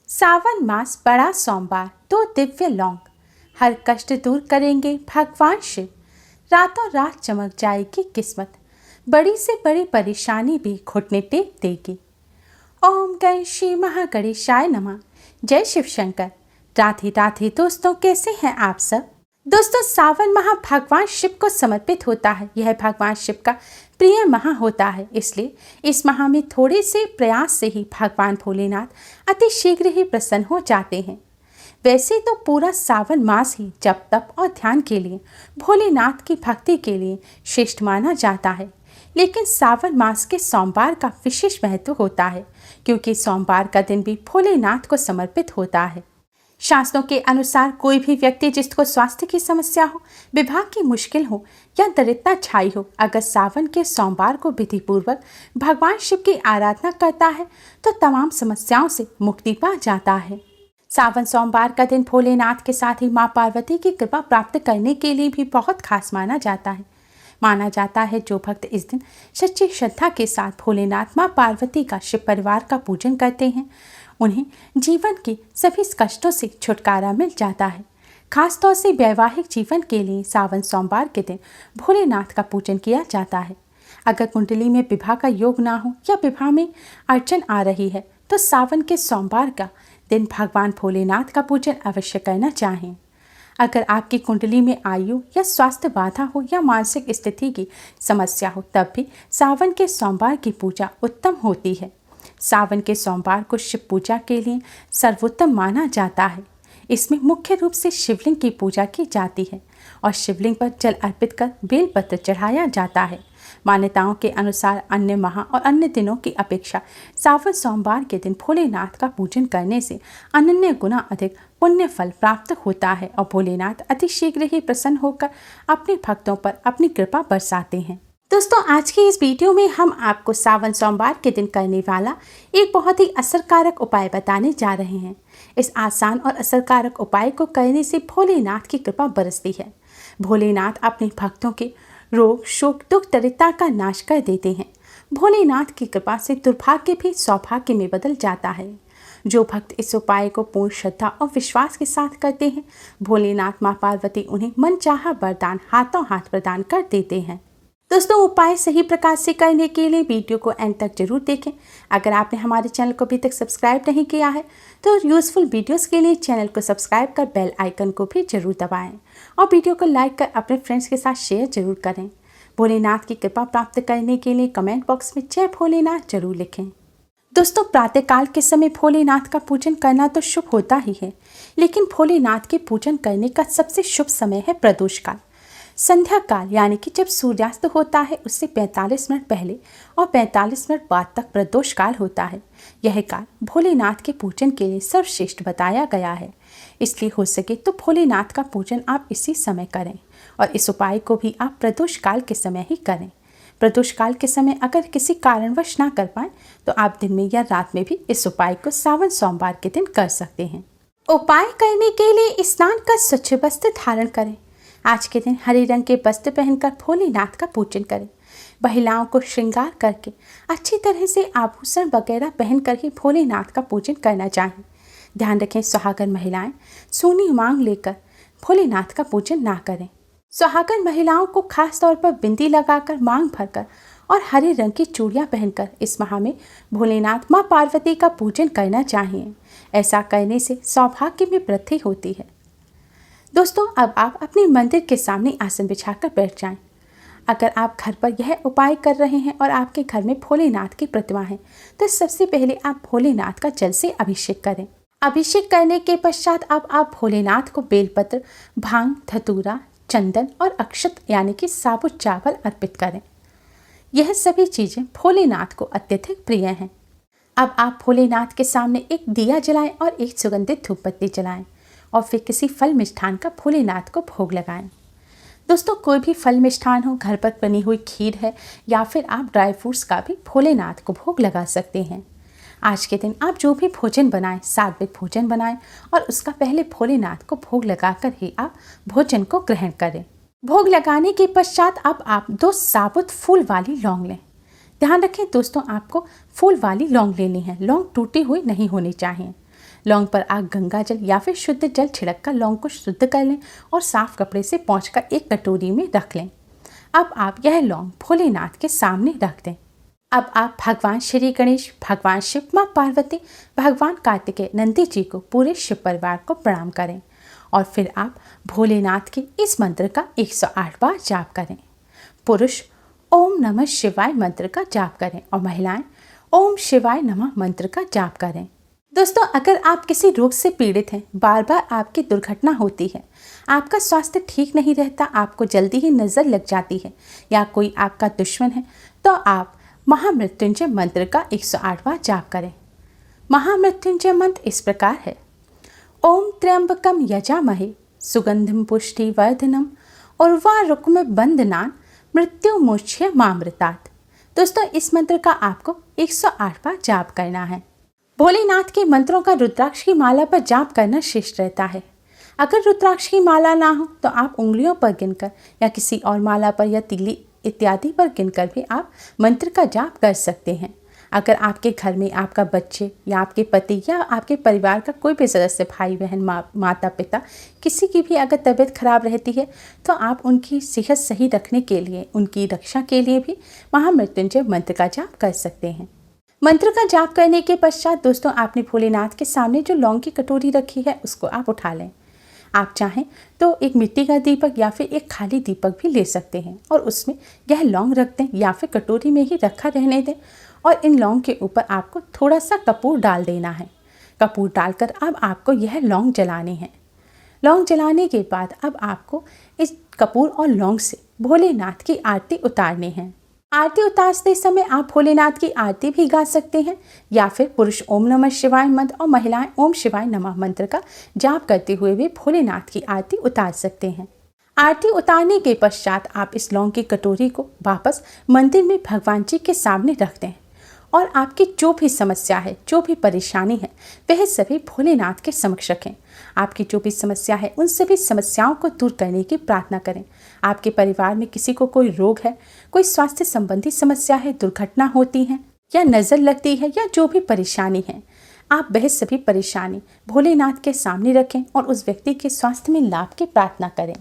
सावन मास बड़ा सोमवार दो दिव्य लौंग, हर कष्ट दूर करेंगे भगवान शिव। रातों रात चमक जाएगी किस्मत, बड़ी से बड़ी परेशानी भी घुटने टेक देगी। ओम गण श्री महागणेशाय नमः। जय शिव शंकर। राधे राधे दोस्तों, कैसे हैं आप सब। दोस्तों, सावन माह भगवान शिव को समर्पित होता है। यह भगवान शिव का प्रिय माह होता है, इसलिए इस माह में थोड़े से प्रयास से ही भगवान भोलेनाथ अति शीघ्र ही प्रसन्न हो जाते हैं। वैसे तो पूरा सावन मास ही जप तप और ध्यान के लिए, भोलेनाथ की भक्ति के लिए श्रेष्ठ माना जाता है, लेकिन सावन मास के सोमवार का विशेष महत्व होता है, क्योंकि सोमवार का दिन भी भोलेनाथ को समर्पित होता है। शास्त्रों के अनुसार कोई भी व्यक्ति जिसको स्वास्थ्य की समस्या हो, विवाह की मुश्किल हो या दरिद्रता छाई हो, अगर सावन के सोमवार को विधि पूर्वक भगवान शिव की आराधना करता है तो तमाम समस्याओं से मुक्ति पा जाता है। सावन सोमवार का दिन भोलेनाथ के साथ ही माँ पार्वती की कृपा प्राप्त करने के लिए भी बहुत खास माना जाता है। माना जाता है जो भक्त इस दिन सच्ची श्रद्धा के साथ भोलेनाथ माँ पार्वती का शिव परिवार का पूजन करते हैं, उन्हें जीवन के सभी कष्टों से छुटकारा मिल जाता है। खासतौर से वैवाहिक जीवन के लिए सावन सोमवार के दिन भोलेनाथ का पूजन किया जाता है। अगर कुंडली में विवाह का योग ना हो या विवाह में अड़चन आ रही है तो सावन के सोमवार का दिन भगवान भोलेनाथ का पूजन अवश्य करना चाहिए। अगर आपकी कुंडली में आयु या स्वास्थ्य बाधा हो या मानसिक स्थिति की समस्या हो, तब भी सावन के सोमवार की पूजा उत्तम होती है। सावन के सोमवार को शिव पूजा के लिए सर्वोत्तम माना जाता है। इसमें मुख्य रूप से शिवलिंग की पूजा की जाती है और शिवलिंग पर जल अर्पित कर बेलपत्र चढ़ाया जाता है। मान्यताओं के अनुसार अन्य माह और अन्य दिनों की अपेक्षा सावन सोमवार के दिन भोलेनाथ का पूजन करने से अनन्य गुना अधिक पुण्य फल प्राप्त होता है और भोलेनाथ अति शीघ्र ही प्रसन्न होकर अपने भक्तों पर अपनी कृपा बरसाते हैं। दोस्तों, आज की इस वीडियो में हम आपको सावन सोमवार के दिन करने वाला एक बहुत ही असरकारक उपाय बताने जा रहे हैं। इस आसान और असरकारक उपाय को करने से भोलेनाथ की कृपा बरसती है। भोलेनाथ अपने भक्तों के रोग शोक दुख दरिद्रता का नाश कर देते हैं। भोलेनाथ की कृपा से दुर्भाग्य भी सौभाग्य में बदल जाता है। जो भक्त इस उपाय को पूर्ण श्रद्धा और विश्वास के साथ करते हैं, भोलेनाथ माँ पार्वती उन्हें मनचाहा वरदान हाथों हाथ प्रदान कर देते हैं। दोस्तों, उपाय सही प्रकार से करने के लिए वीडियो को एंड तक जरूर देखें। अगर आपने हमारे चैनल को अभी तक सब्सक्राइब नहीं किया है तो यूज़फुल वीडियोस के लिए चैनल को सब्सक्राइब कर बेल आइकन को भी जरूर दबाएं और वीडियो को लाइक कर अपने फ्रेंड्स के साथ शेयर जरूर करें। भोलेनाथ की कृपा प्राप्त करने के लिए कमेंट बॉक्स में जय भोलेनाथ जरूर लिखें। दोस्तों, प्रातःकाल के समय भोलेनाथ का पूजन करना तो शुभ होता ही है, लेकिन भोलेनाथ के पूजन करने का सबसे शुभ समय है प्रदोष काल। संध्या काल यानी कि जब सूर्यास्त होता है उससे 45 मिनट पहले और 45 मिनट बाद तक प्रदोष काल होता है। यह काल भोलेनाथ के पूजन के लिए सर्वश्रेष्ठ बताया गया है, इसलिए हो सके तो भोलेनाथ का पूजन आप इसी समय करें और इस उपाय को भी आप प्रदोष काल के समय ही करें। प्रदोष काल के समय अगर किसी कारणवश ना कर पाएँ तो आप दिन में या रात में भी इस उपाय को सावन सोमवार के दिन कर सकते हैं। उपाय करने के लिए स्नान कर स्वच्छ वस्त्र धारण करें। आज के दिन हरे रंग के वस्त्र पहनकर भोलेनाथ का पूजन करें। महिलाओं को श्रृंगार करके अच्छी तरह से आभूषण वगैरह पहनकर ही भोलेनाथ का पूजन करना चाहिए। ध्यान रखें, सुहागन महिलाएं सोनी मांग लेकर भोलेनाथ का पूजन ना करें। सुहागन महिलाओं को खास तौर पर बिंदी लगाकर, मांग भरकर और हरे रंग की चूड़ियाँ पहनकर इस माह में भोलेनाथ माँ पार्वती का पूजन करना चाहिए। ऐसा करने से सौभाग्य में वृद्धि होती है। दोस्तों, अब आप अपने मंदिर के सामने आसन बिछाकर बैठ जाएं। अगर आप घर पर यह उपाय कर रहे हैं और आपके घर में भोलेनाथ की प्रतिमा है तो सबसे पहले आप भोलेनाथ का जल से अभिषेक करें। अभिषेक करने के पश्चात अब आप भोलेनाथ को बेलपत्र, भांग, धतूरा, चंदन और अक्षत यानी कि साबुत चावल अर्पित करें। यह सभी चीज़ें भोलेनाथ को अत्यधिक प्रिय हैं। अब आप भोलेनाथ के सामने एक दिया जलाएं और एक सुगंधित धूप बत्ती जलाएं और फिर किसी फल मिष्ठान का भोलेनाथ को भोग लगाएं। दोस्तों, कोई भी फल मिष्ठान हो, घर पर बनी हुई खीर है या फिर आप ड्राई फ्रूट्स का भी भोलेनाथ को भोग लगा सकते हैं। आज के दिन आप जो भी भोजन बनाएं, सात्विक भोजन बनाएं और उसका पहले भोलेनाथ को भोग लगाकर ही आप भोजन को ग्रहण करें। भोग लगाने के पश्चात अब आप 2 साबुत फूल वाली लौंग लें। ध्यान रखें दोस्तों, आपको फूल वाली लौंग लेनी है। लौंग टूटी हुई नहीं होनी चाहिए। लौंग पर आप गंगा जल या फिर शुद्ध जल छिड़क कर लौंग को शुद्ध कर लें और साफ कपड़े से पोंछकर एक कटोरी में रख लें। अब आप यह लौंग भोलेनाथ के सामने रख दें। अब आप भगवान श्री गणेश, भगवान शिव, माँ पार्वती, भगवान कार्तिकेय, नंदी जी को पूरे शिव परिवार को प्रणाम करें और फिर आप भोलेनाथ के इस मंत्र का 108 बार जाप करें। पुरुष ओम नमः शिवाय मंत्र का जाप करें और महिलाएं ओम शिवाय नमः मंत्र का जाप करें। दोस्तों, अगर आप किसी रोग से पीड़ित हैं, बार बार आपकी दुर्घटना होती है, आपका स्वास्थ्य ठीक नहीं रहता, आपको जल्दी ही नज़र लग जाती है या कोई आपका दुश्मन है, तो आप महामृत्युंजय मंत्र का 108 बार जाप करें। महामृत्युंजय मंत्र इस प्रकार है। ओम त्र्यंबकम यजामहे सुगंधिम पुष्टिवर्धनम उर्वारुकम बंधनान मृत्युमुच्य मामृतात्। दोस्तों, इस मंत्र का आपको 108 बार जाप करना है। भोलेनाथ के मंत्रों का रुद्राक्ष की माला पर जाप करना श्रेष्ठ रहता है। अगर रुद्राक्ष की माला ना हो तो आप उंगलियों पर गिनकर या किसी और माला पर या तीली इत्यादि पर गिनकर भी आप मंत्र का जाप कर सकते हैं। अगर आपके घर में आपका बच्चे या आपके पति या आपके परिवार का कोई भी सदस्य, भाई बहन, माता पिता, किसी की भी अगर तबीयत खराब रहती है तो आप उनकी सेहत सही रखने के लिए, उनकी रक्षा के लिए भी महामृत्युंजय मंत्र का जाप कर सकते हैं। मंत्र का जाप करने के पश्चात दोस्तों, आपने भोलेनाथ के सामने जो लौंग की कटोरी रखी है उसको आप उठा लें। आप चाहें तो एक मिट्टी का दीपक या फिर एक खाली दीपक भी ले सकते हैं और उसमें यह लौंग रख दें या फिर कटोरी में ही रखा रहने दें और इन लौंग के ऊपर आपको थोड़ा सा कपूर डाल देना है। कपूर डालकर अब आपको यह लौंग जलाने हैं। लौंग जलाने के बाद अब आपको इस कपूर और लौंग से भोलेनाथ की आरती उतारनी है। आरती उतारते समय आप भोलेनाथ की आरती भी गा सकते हैं या फिर पुरुष ओम नमः शिवाय मंत्र और महिलाएं ओम शिवाय नमः मंत्र का जाप करते हुए भी भोलेनाथ की आरती उतार सकते हैं। आरती उतारने के पश्चात आप इस लौंग की कटोरी को वापस मंदिर में भगवान जी के सामने रख दें और आपकी जो भी समस्या है, जो भी परेशानी है, वह सभी भोलेनाथ के समक्ष रखें। आपकी जो भी समस्या है उन सभी समस्याओं को दूर करने की प्रार्थना करें। आपके परिवार में किसी को कोई रोग है, कोई स्वास्थ्य संबंधी समस्या है, दुर्घटना होती है या नज़र लगती है या जो भी परेशानी है, आप वह सभी परेशानी भोलेनाथ के सामने रखें और उस व्यक्ति के स्वास्थ्य में लाभ की प्रार्थना करें।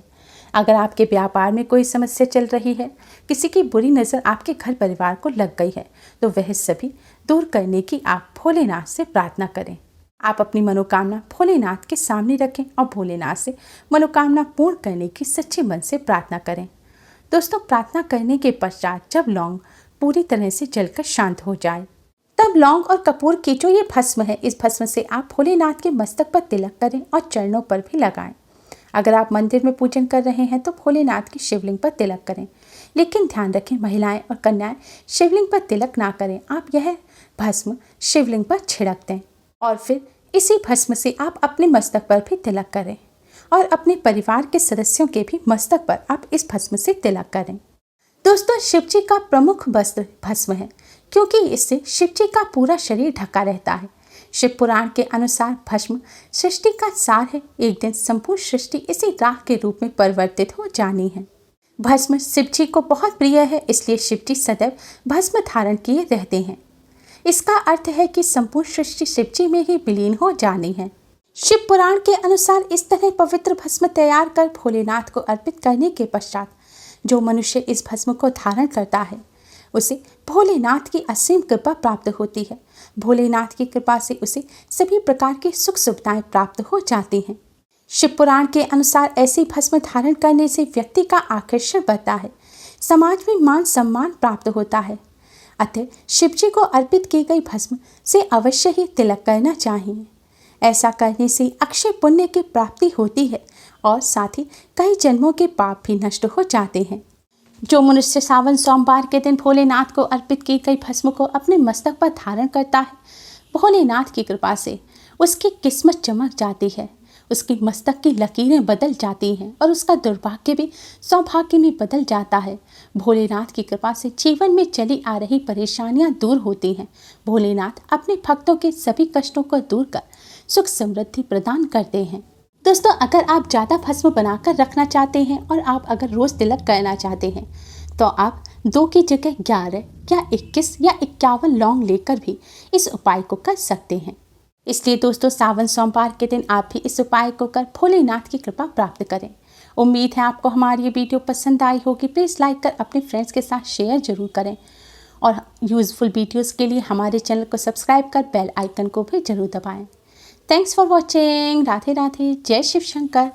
अगर आपके व्यापार में कोई समस्या चल रही है, किसी की बुरी नज़र आपके घर परिवार को लग गई है, तो वह सभी दूर करने की आप भोलेनाथ से प्रार्थना करें। आप अपनी मनोकामना भोलेनाथ के सामने रखें और भोलेनाथ से मनोकामना पूर्ण करने की सच्चे मन से प्रार्थना करें। दोस्तों, प्रार्थना करने के पश्चात जब लौंग पूरी तरह से जलकर शांत हो जाए, तब लौंग और कपूर की जो ये भस्म है, इस भस्म से आप भोलेनाथ के मस्तक पर तिलक करें और चरणों पर भी लगाएं। अगर आप मंदिर में पूजन कर रहे हैं तो भोलेनाथ की शिवलिंग पर तिलक करें, लेकिन ध्यान रखें महिलाएं और कन्याएं शिवलिंग पर तिलक ना करें। आप यह भस्म शिवलिंग पर छिड़क दें और फिर इसी भस्म से आप अपने मस्तक पर भी तिलक करें और अपने परिवार के सदस्यों के भी मस्तक पर आप इस भस्म से तिलक करें। दोस्तों, शिवजी का प्रमुख वस्त्र भस्म है क्योंकि इससे शिवजी का पूरा शरीर ढका रहता है। शिव पुराण के अनुसार भस्म सृष्टि का सार है। एक दिन संपूर्ण सृष्टि इसी राख के रूप में परिवर्तित हो जानी है। भस्म शिवजी को बहुत प्रिय है, इसलिए शिवजी सदैव भस्म धारण किए रहते हैं। इसका अर्थ है कि संपूर्ण सृष्टि शिवजी में ही विलीन हो जानी है। शिव पुराण के अनुसार इस तरह पवित्र भस्म तैयार कर भोलेनाथ को अर्पित करने के पश्चात जो मनुष्य इस भस्म को धारण करता है उसे भोलेनाथ की असीम कृपा प्राप्त होती है। भोलेनाथ की कृपा से उसे सभी प्रकार की सुख सुविधाएं प्राप्त हो जाती हैं। शिव पुराण के अनुसार ऐसी भस्म धारण करने से व्यक्ति का आकर्षण बढ़ता है, समाज में मान सम्मान प्राप्त होता है। अतः शिवजी को अर्पित की गई भस्म से अवश्य ही तिलक करना चाहिए। ऐसा करने से अक्षय पुण्य की प्राप्ति होती है और साथ ही कई जन्मों के पाप भी नष्ट हो जाते हैं। जो मनुष्य सावन सोमवार के दिन भोलेनाथ को अर्पित की गई भस्म को अपने मस्तक पर धारण करता है, भोलेनाथ की कृपा से उसकी किस्मत चमक जाती है, उसकी मस्तक की लकीरें बदल जाती हैं और उसका दुर्भाग्य भी सौभाग्य में बदल जाता है। भोलेनाथ की कृपा से जीवन में चली आ रही परेशानियां दूर होती हैं। भोलेनाथ अपने भक्तों के सभी कष्टों को दूर कर सुख समृद्धि प्रदान करते हैं। दोस्तों, अगर आप ज़्यादा भस्म बनाकर रखना चाहते हैं और आप अगर रोज़ तिलक करना चाहते हैं तो आप 2 की जगह 11 या 21 या 51 लौंग लेकर भी इस उपाय को कर सकते हैं। इसलिए दोस्तों सावन सोमवार के दिन आप भी इस उपाय को कर भोलेनाथ की कृपा प्राप्त करें। उम्मीद है आपको हमारी ये वीडियो पसंद आई होगी। प्लीज़ लाइक कर अपने फ्रेंड्स के साथ शेयर जरूर करें और यूज़फुल वीडियोस के लिए हमारे चैनल को सब्सक्राइब कर बेल आइकन को भी जरूर दबाएं। Thanks for watching. Radhe Radhe. जय शिव शंकर।